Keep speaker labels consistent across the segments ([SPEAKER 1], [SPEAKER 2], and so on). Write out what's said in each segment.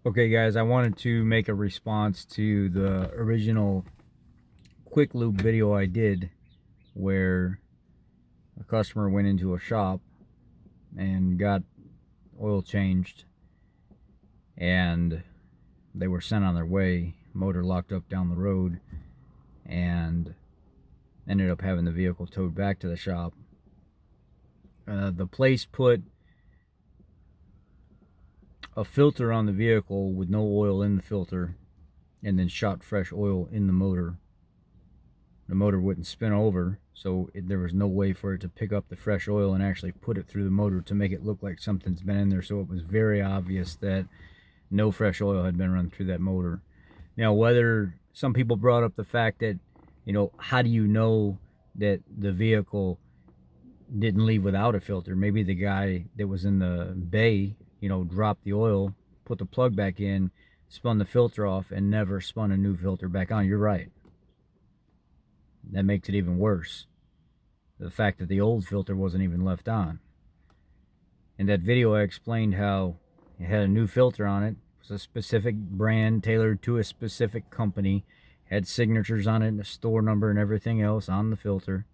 [SPEAKER 1] Okay guys, I wanted to make a response to the original quick lube video I did where a customer went into a shop and got oil changed and they were sent on their way, motor locked up down the road, and ended up having the vehicle towed back to the shop. The place put a filter on the vehicle with no oil in the filter and then shot fresh oil in the motor. The motor wouldn't spin over, so there was no way for it to pick up the fresh oil and actually put it through the motor to make it look like something's been in there. So it was very obvious that no fresh oil had been run through that motor. Now, whether some people brought up the fact that, how do you know that the vehicle didn't leave without a filter? Maybe the guy that was in the bay, dropped the oil, put the plug back in, spun the filter off, and never spun a new filter back on. You're right. That makes it even worse. The fact that the old filter wasn't even left on. In that video, I explained how it had a new filter on it. It was a specific brand tailored to a specific company. Had signatures on it, and a store number and everything else on the filter.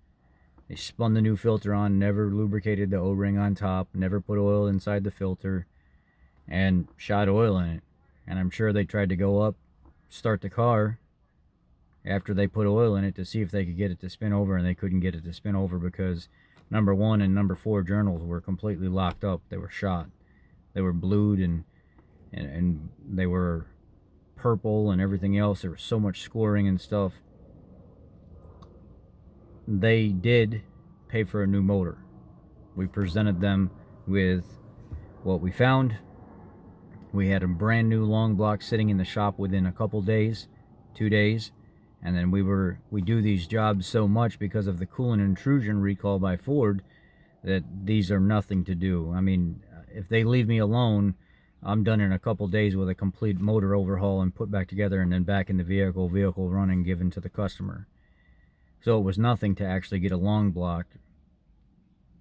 [SPEAKER 1] They spun the new filter on, never lubricated the O-ring on top, never put oil inside the filter, and shot oil in it. And I'm sure they tried to go up, start the car after they put oil in it to see if they could get it to spin over, and they couldn't get it to spin over because number 1 and number 4 journals were completely locked up. They were shot. They were blued and they were purple and everything else. There was so much scoring and stuff. They did pay for a new motor. We presented them with what we found. We had a brand new long block sitting in the shop within a couple days, 2 days. And then we do these jobs so much because of the coolant intrusion recall by Ford that these are nothing to do. I mean, if they leave me alone, I'm done in a couple days with a complete motor overhaul and put back together and then back in the vehicle running, given to the customer. So it was nothing to actually get a long block,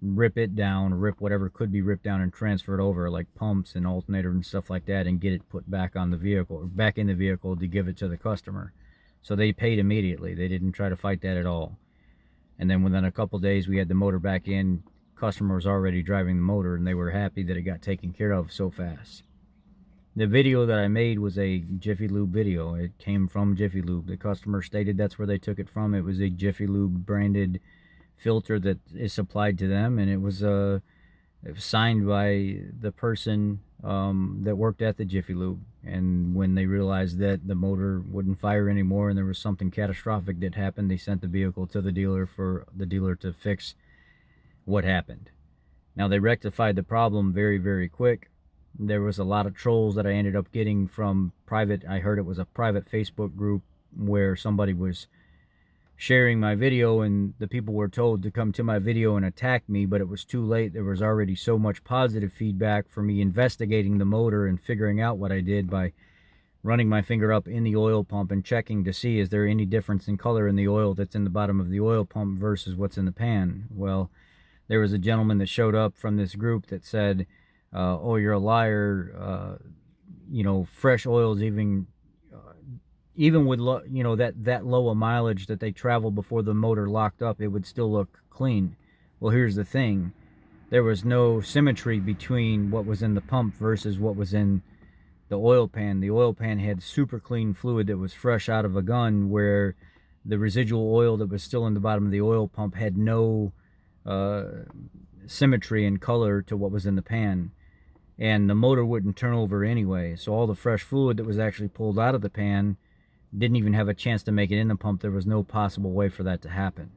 [SPEAKER 1] rip it down, rip whatever could be ripped down and transfer it over, like pumps and alternator and stuff like that, and get it put back on the vehicle, or back in the vehicle to give it to the customer. So they paid immediately. They didn't try to fight that at all. And then within a couple days, we had the motor back in. Customer was already driving the motor, and they were happy that it got taken care of so fast. The video that I made was a Jiffy Lube video. It came from Jiffy Lube. The customer stated that's where they took it from. It was a Jiffy Lube branded filter that is supplied to them, and it was signed by the person that worked at the Jiffy Lube. And when they realized that the motor wouldn't fire anymore and there was something catastrophic that happened, they sent the vehicle to the dealer for the dealer to fix what happened. Now, they rectified the problem very, very quick. There was a lot of trolls that I ended up getting from private. I heard it was a private Facebook group where somebody was sharing my video, and the people were told to come to my video and attack me, but it was too late. There was already so much positive feedback for me investigating the motor and figuring out what I did by running my finger up in the oil pump and checking to see, is there any difference in color in the oil that's in the bottom of the oil pump versus what's in the pan? Well, there was a gentleman that showed up from this group that said, oh, you're a liar. Fresh oils, even with that low a mileage that they traveled before the motor locked up, it would still look clean. Well, here's the thing. There was no symmetry between what was in the pump versus what was in the oil pan. The oil pan had super clean fluid that was fresh out of a gun, where the residual oil that was still in the bottom of the oil pump had no symmetry and color to what was in the pan. And the motor wouldn't turn over anyway. So all the fresh fluid that was actually pulled out of the pan didn't even have a chance to make it in the pump. There was no possible way for that to happen.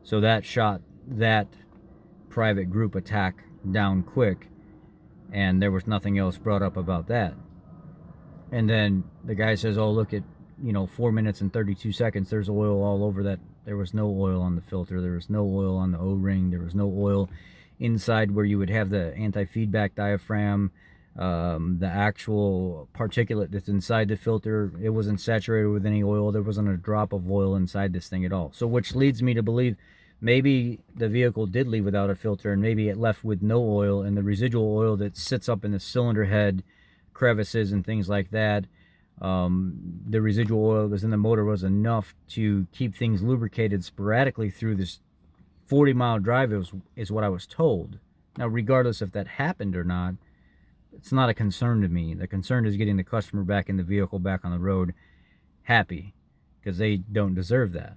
[SPEAKER 1] So that shot that private group attack down quick, and there was nothing else brought up about that. And then the guy says, oh, look at 4 minutes and 32 seconds, there's oil all over that. There was no oil on the filter. There was no oil on the O-ring. There was no oil inside where you would have the anti-feedback diaphragm. The actual particulate that's inside the filter, it wasn't saturated with any oil. There wasn't a drop of oil inside this thing at all. So which leads me to believe maybe the vehicle did leave without a filter, and maybe it left with no oil, and the residual oil that sits up in the cylinder head crevices and things like that. The residual oil that was in the motor was enough to keep things lubricated sporadically through this 40-mile drive, is what I was told. Now, regardless if that happened or not, it's not a concern to me. The concern is getting the customer back in the vehicle, back on the road, happy, because they don't deserve that.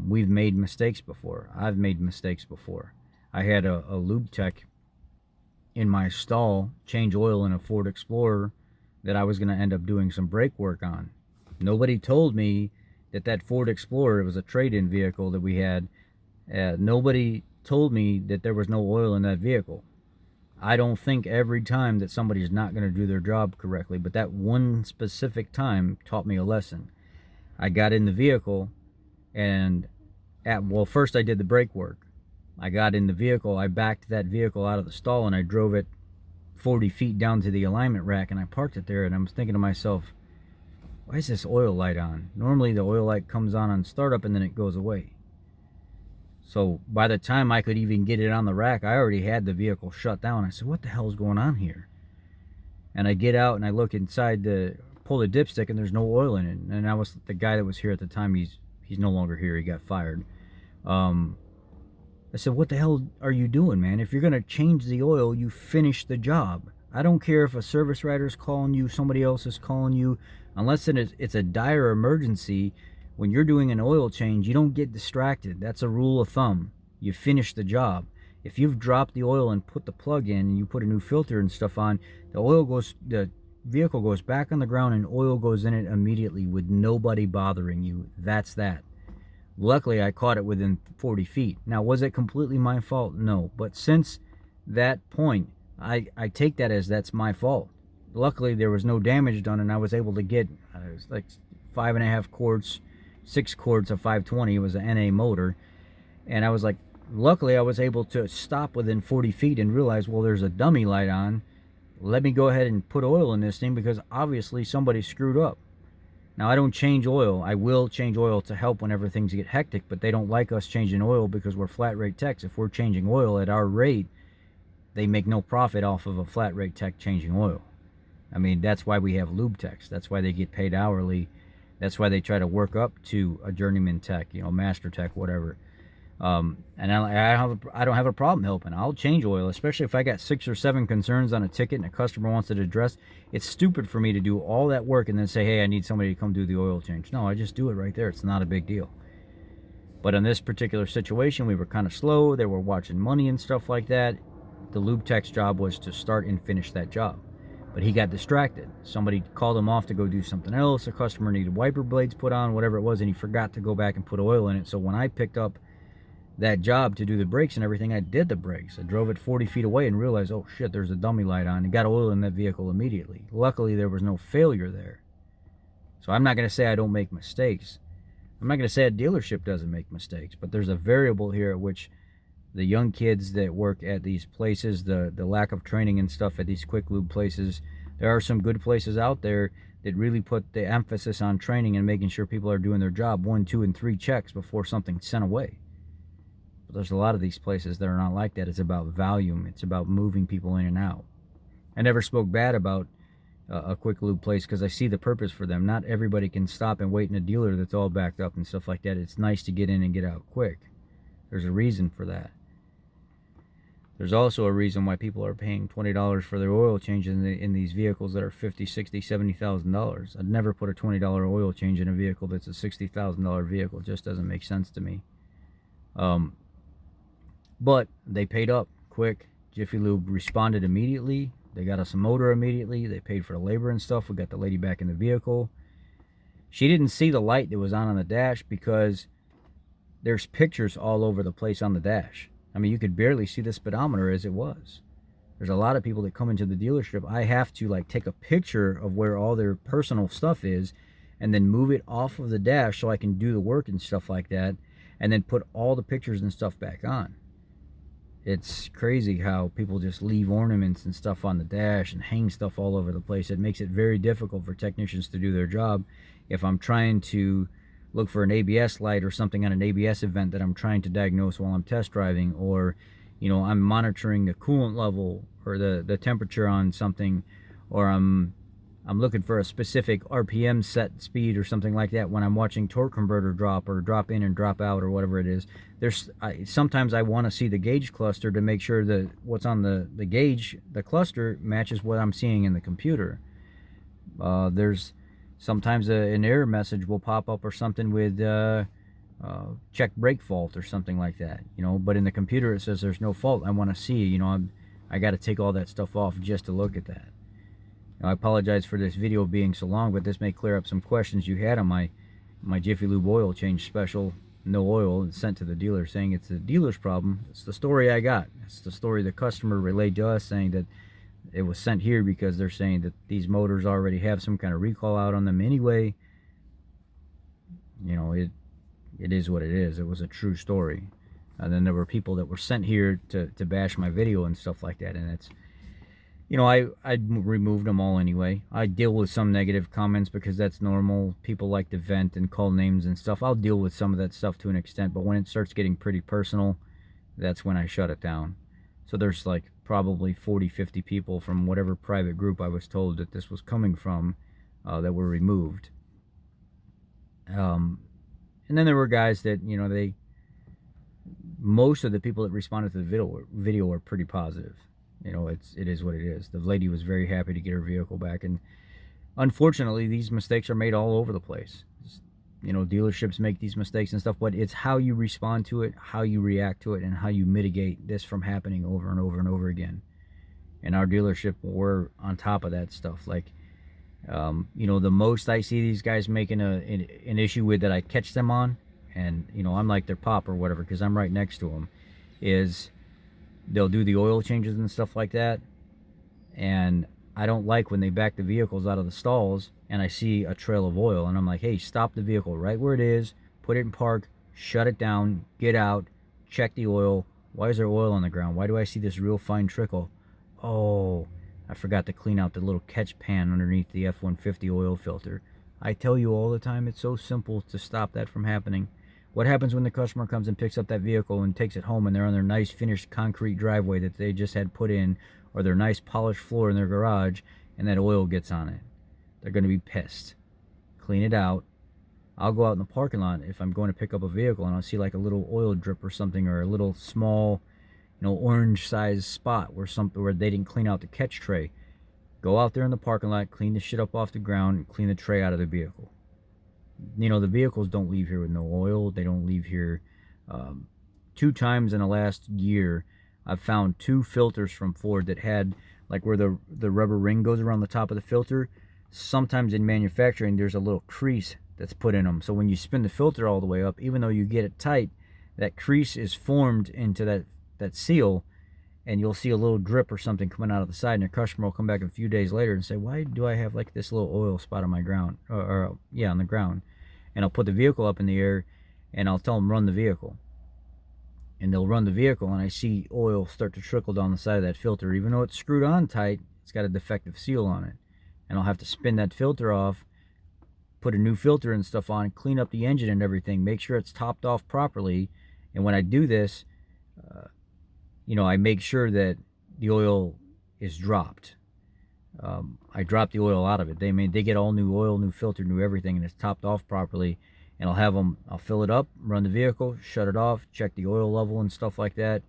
[SPEAKER 1] We've made mistakes before. I've made mistakes before. I had a lube tech in my stall change oil in a Ford Explorer that I was going to end up doing some brake work on. Nobody told me that Ford Explorer, it was a trade-in vehicle that we had. Nobody told me that there was no oil in that vehicle. I don't think every time that somebody's not going to do their job correctly, but that one specific time taught me a lesson. I got in the vehicle, and well, first I did the brake work. I got in the vehicle, I backed that vehicle out of the stall, and I drove it 40 feet down to the alignment rack, and I parked it there, and I was thinking to myself, why is this oil light on? Normally the oil light comes on startup and then it goes away. So by the time I could even get it on the rack, I already had the vehicle shut down. I said, what the hell is going on here? And I get out and I look inside pull the dipstick, and there's no oil in it. And I was the guy that was here at the time. He's no longer here. He got fired. I said, what the hell are you doing, man? If you're going to change the oil, you finish the job. I don't care if a service writer's calling you, somebody else is calling you. Unless it's a dire emergency, when you're doing an oil change, you don't get distracted. That's a rule of thumb. You finish the job. If you've dropped the oil and put the plug in and you put a new filter and stuff on, the vehicle goes back on the ground and oil goes in it immediately with nobody bothering you. That's that. Luckily, I caught it within 40 feet. Now, was it completely my fault? No. But since that point, I take that as that's my fault. Luckily, there was no damage done, and I was able to get like 5.5 quarts, 6 quarts of 520. It was an NA motor. And I was like, luckily, I was able to stop within 40 feet and realize, well, there's a dummy light on. Let me go ahead and put oil in this thing because obviously somebody screwed up. Now, I don't change oil. I will change oil to help whenever things get hectic, but they don't like us changing oil because we're flat rate techs. If we're changing oil at our rate, they make no profit off of a flat rate tech changing oil. I mean, that's why we have lube techs. That's why they get paid hourly. That's why they try to work up to a journeyman tech, master tech, whatever. And I don't have a problem helping. I'll change oil, especially if I got 6 or 7 concerns on a ticket and a customer wants it addressed. It's stupid for me to do all that work and then say, hey, I need somebody to come do the oil change. No, I just do it right there. It's not a big deal. But in this particular situation, we were kind of slow. They were watching money and stuff like that. The lube tech's job was to start and finish that job. But he got distracted. Somebody called him off to go do something else. A customer needed wiper blades put on, whatever it was, and he forgot to go back and put oil in it. So when I picked up that job to do the brakes and everything, I did the brakes. I drove it 40 feet away and realized, oh shit, there's a dummy light on, and got oil in that vehicle immediately. Luckily, there was no failure there. So I'm not going to say I don't make mistakes. I'm not going to say a dealership doesn't make mistakes, but there's a variable here at which the young kids that work at these places, the lack of training and stuff at these quick lube places, there are some good places out there that really put the emphasis on training and making sure people are doing their job 1, 2, and 3 checks before something's sent away. But there's a lot of these places that are not like that. It's about volume. It's about moving people in and out. I never spoke bad about a quick lube place because I see the purpose for them. Not everybody can stop and wait in a dealer that's all backed up and stuff like that. It's nice to get in and get out quick. There's a reason for that. There's also a reason why people are paying $20 for their oil change in these vehicles that are $50,000, $60,000, $70,000. I'd never put a $20 oil change in a vehicle that's a $60,000 vehicle. It just doesn't make sense to me. But they paid up quick. Jiffy Lube responded immediately. They got us a motor immediately. They paid for the labor and stuff. We got the lady back in the vehicle. She didn't see the light that was on the dash because there's pictures all over the place on the dash. I mean, you could barely see the speedometer as it was. There's a lot of people that come into the dealership. I have to take a picture of where all their personal stuff is and then move it off of the dash so I can do the work and stuff like that, and then put all the pictures and stuff back on. It's crazy how people just leave ornaments and stuff on the dash and hang stuff all over the place. It makes it very difficult for technicians to do their job. If I'm trying to look for an ABS light or something on an ABS event that I'm trying to diagnose while I'm test driving, or I'm monitoring the coolant level or the temperature on something, or I'm looking for a specific RPM set speed or something like that when I'm watching torque converter drop or drop in and drop out or whatever it is. Sometimes I want to see the gauge cluster to make sure that what's on the gauge, the cluster, matches what I'm seeing in the computer. There's sometimes an error message will pop up or something with check brake fault or something like that, you know, but in the computer it says there's no fault. I want to see, you know, I got to take all that stuff off just to look at that. I apologize for this video being so long, but this may clear up some questions you had on my Jiffy Lube oil change special, no oil, and sent to the dealer saying it's the dealer's problem. It's the story I got. It's the story the customer relayed to us, saying that it was sent here because they're saying that these motors already have some kind of recall out on them anyway. You know, it is what it is. It was a true story. And then there were people that were sent here to bash my video and stuff like that, and it's, you know, I removed them all anyway. I deal with some negative comments because that's normal. People like to vent and call names and stuff. I'll deal with some of that stuff to an extent, but when it starts getting pretty personal, that's when I shut it down. So there's like probably 40, 50 people from whatever private group I was told that this was coming from that were removed. And then there were guys that, you know, most of the people that responded to the video were pretty positive. You know, it is what it is. The lady was very happy to get her vehicle back, and unfortunately these mistakes are made all over the place. You know, dealerships make these mistakes and stuff, but it's how you respond to it, how you react to it, and how you mitigate this from happening over and over and over again. And our dealership, we're on top of that stuff. Like, you know, the most I see these guys making an issue with that I catch them on, and, you know, I'm like their pop or whatever because I'm right next to them, is they'll do the oil changes and stuff like that, and I don't like when they back the vehicles out of the stalls and I see a trail of oil, and I'm like, hey, stop the vehicle right where it is, put it in park, shut it down, get out, check the oil. Why is there oil on the ground? Why do I see this real fine trickle? Oh, I forgot to clean out the little catch pan underneath the F-150 oil filter. I tell you all the time, it's so simple to stop that from happening. What happens when the customer comes and picks up that vehicle and takes it home and they're on their nice finished concrete driveway that they just had put in, or their nice polished floor in their garage, and that oil gets on it? They're going to be pissed. Clean it out. I'll go out in the parking lot if I'm going to pick up a vehicle and I'll see like a little oil drip or something, or a little small, you know, orange sized spot where they didn't clean out the catch tray. Go out there in the parking lot, clean the shit up off the ground, and clean the tray out of the vehicle. You know, the vehicles don't leave here with no oil. They don't leave here. 2 times in the last year, I've found 2 filters from Ford that had, like, where the rubber ring goes around the top of the filter. Sometimes in manufacturing, there's a little crease that's put in them. So when you spin the filter all the way up, even though you get it tight, that crease is formed into that seal, and you'll see a little drip or something coming out of the side, and your customer will come back a few days later and say, why do I have like this little oil spot on my ground, on the ground? And I'll put the vehicle up in the air and I'll tell them run the vehicle, and they'll run the vehicle, and I see oil start to trickle down the side of that filter. Even though it's screwed on tight, it's got a defective seal on it, and I'll have to spin that filter off, put a new filter and stuff on, clean up the engine and everything, make sure it's topped off properly. And when I do this, you know, I make sure that the oil is dropped. I drop the oil out of it. They get all new oil, new filter, new everything, and it's topped off properly. And I'll fill it up, run the vehicle, shut it off, check the oil level and stuff like that.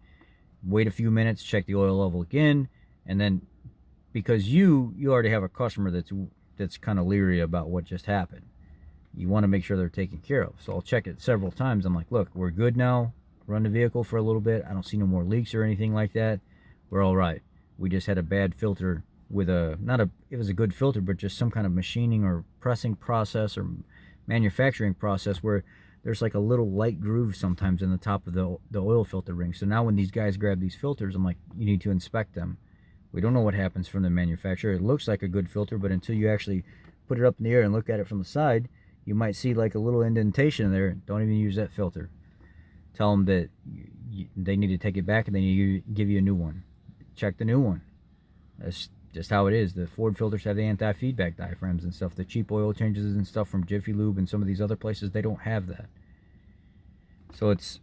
[SPEAKER 1] Wait a few minutes, check the oil level again, and then, because you already have a customer that's kind of leery about what just happened, you want to make sure they're taken care of. So I'll check it several times. I'm like, look, we're good now. Run the vehicle for a little bit. I don't see no more leaks or anything like that. We're all right. We just had a bad filter with it was a good filter, but just some kind of machining or pressing process or manufacturing process where there's like a little light groove sometimes in the top of the oil filter ring. So now when these guys grab these filters, I'm like, you need to inspect them. We don't know what happens from the manufacturer. It looks like a good filter, but until you actually put it up in the air and look at it from the side, you might see like a little indentation there. Don't even use that filter. Tell them that they need to take it back and they need to give you a new one. Check the new one. That's just how it is. The Ford filters have the anti-feedback diaphragms and stuff. The cheap oil changes and stuff from Jiffy Lube and some of these other places, they don't have that. So is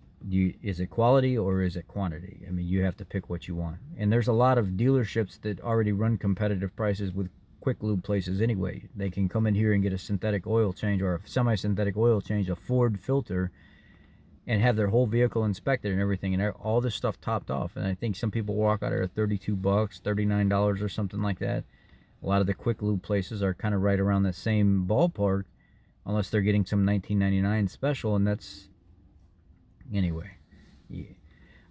[SPEAKER 1] it quality or is it quantity? I mean, you have to pick what you want. And there's a lot of dealerships that already run competitive prices with quick lube places anyway. They can come in here and get a synthetic oil change or a semi-synthetic oil change, a Ford filter, and have their whole vehicle inspected and everything, and all this stuff topped off. And I think some people walk out at $32, $39 or something like that. A lot of the quick lube places are kind of right around that same ballpark, unless they're getting some $19.99 special, and that's... Anyway, yeah.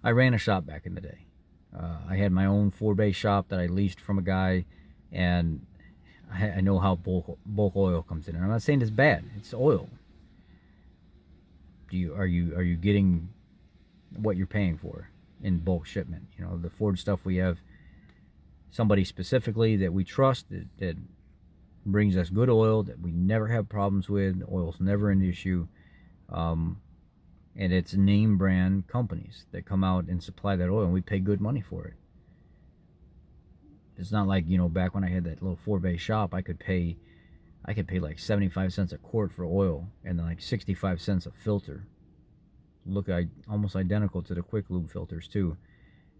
[SPEAKER 1] I ran a shop back in the day. I had my own 4-bay shop that I leased from a guy, and I know how bulk oil comes in. And I'm not saying it's bad. It's oil. Are you getting what you're paying for in bulk shipment? You know, the Ford stuff, we have somebody specifically that we trust that brings us good oil that we never have problems with. The oil's never an issue. And it's name brand companies that come out and supply that oil, and we pay good money for it. It's not like, you know, back when I had that little 4-bay shop, I could pay like 75 cents a quart for oil, and then like 65 cents a filter. Look, almost identical to the quick lube filters too.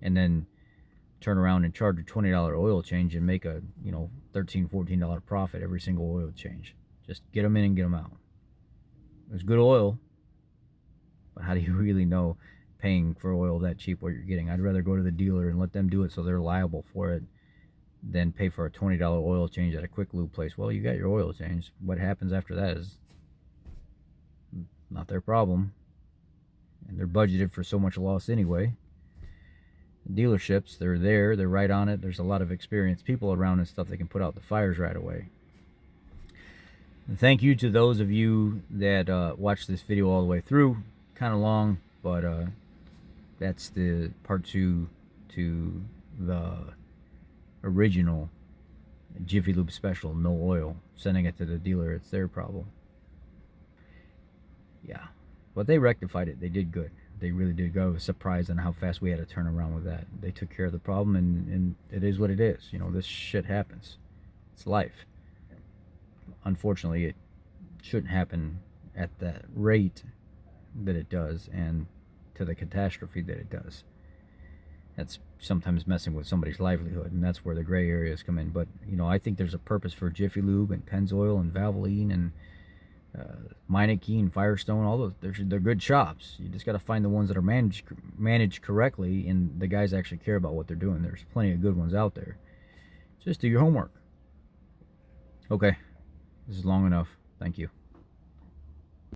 [SPEAKER 1] And then turn around and charge a $20 oil change and make a, you know, $13, $14 profit every single oil change. Just get them in and get them out. It was good oil. But how do you really know, paying for oil that cheap, what you're getting? I'd rather go to the dealer and let them do it so they're liable for it than pay for a $20 oil change at a quick lube place. Well, you got your oil change. What happens after that is not their problem. And they're budgeted for so much loss anyway. Dealerships, they're there, they're right on it. There's a lot of experienced people around and stuff that can put out the fires right away. And thank you to those of you that watched this video all the way through. Kind of long, but that's the part 2 to the original Jiffy Lube special, no oil. Sending it to the dealer, it's their problem. Yeah, but they rectified it. They did good. They really did go. I was surprised on how fast we had to turn around with that. They took care of the problem, and it is what it is. You know, this shit happens. It's life. Unfortunately, it shouldn't happen at that rate that it does, and to the catastrophe that it does. That's sometimes messing with somebody's livelihood, and that's where the gray areas come in. But, you know, I think there's a purpose for Jiffy Lube and Pennzoil and Valvoline and Meineke and Firestone. All those, they're good shops. You just got to find the ones that are managed correctly, and the guys actually care about what they're doing. There's plenty of good ones out there. Just do your homework. Okay, this is long enough. Thank you.